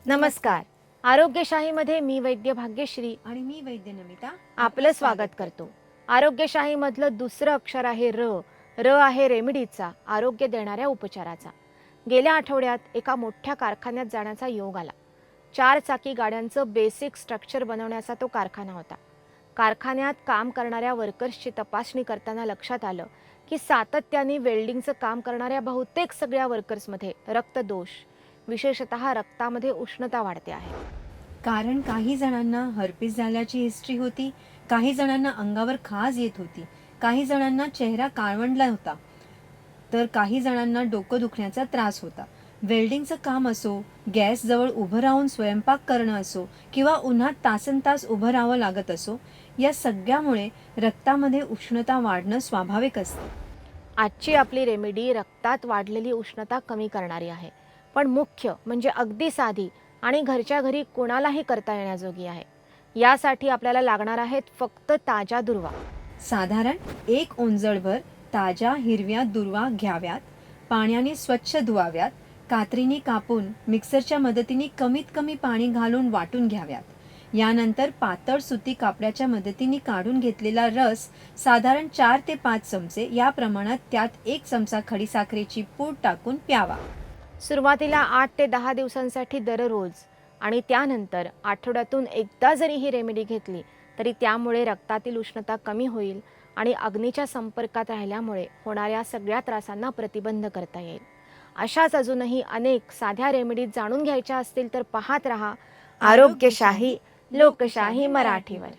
नमस्कार. आरोग्यशाहीमध्ये मी वैद्य भाग्यश्री आणि मी वैद्य नमिता आपलं स्वागत करतो. आरोग्यशाहीमधलं दुसरं अक्षर आहे र. र आहे रेमेडीचा, आरोग्य देणाऱ्या उपचाराचा. गेल्या आठवड्यात एका मोठ्या कारखान्यात जाण्याचा योग आला. 4 चाकी गाड्यांचं बेसिक स्ट्रक्चर बनवण्याचा तो कारखाना होता. कारखान्यात काम करणाऱ्या वर्कर्सची तपासणी करताना लक्षात आलं की सातत्याने वेल्डिंगचं काम करणाऱ्या बहुतेक सगळ्या वर्कर्समध्ये रक्तदोष, विशेषतः रक्तामध्ये उष्णता वाढते आहे. कारण काही जणांना हर्पीस झाल्याची हिस्ट्री होती, काही जणांना अंगावर खाज येत होती, काही जणांना चेहरा काळवंडला होता, तर काही जणांना डोकं दुखण्याचा त्रास होता. वेल्डिंगचं काम असो, गॅस जवळ उभं राहून स्वयंपाक करणं असो किंवा उन्हात तासनतास उभं राहावं लागत असो, या सगळ्यामुळे रक्तामध्ये उष्णता वाढणं स्वाभाविक असतं. आजची आपली रेमेडी रक्तात वाढलेली उष्णता कमी करणारी आहे, पण मुख्य म्हणजे अगदी साधी आणि घरच्या घरी कोणालाही करता येण्याजोगी आहे. यासाठी आपल्याला लागणार आहेत फक्त ताज्या दुर्वा. साधारण 1 ओंजळभर ताज्या हिरव्या दुर्वा घ्याव्यात, पाण्याने स्वच्छ धुवाव्यात, कात्रीने कापून मिक्सरच्या मदतीने कमीत कमी पाणी घालून वाटून घ्याव्यात. यानंतर पातळ सुती कापडाच्या मदतीने काढून घेतलेला रस साधारण 4 ते 5 चमचे या प्रमाणात त्यात 1 चमचा खडीसाखरेची पूड टाकून प्यावा. सुरुवातीला 8 ते 10 दिवसांसाठी दररोज आणि त्यानंतर आठवड्यातून एकदा जरी ही रेमेडी घेतली तरी त्यामुळे रक्तातील उष्णता कमी होईल आणि अग्नीच्या संपर्कात राहिल्यामुळे होणाऱ्या सगळ्या त्रासांना प्रतिबंध करता येईल. अशाच अजूनही अनेक साध्या रेमेडीज जाणून घ्यायच्या असतील तर पाहत रहा आरोग्यशाही लोकशाही मराठीवर.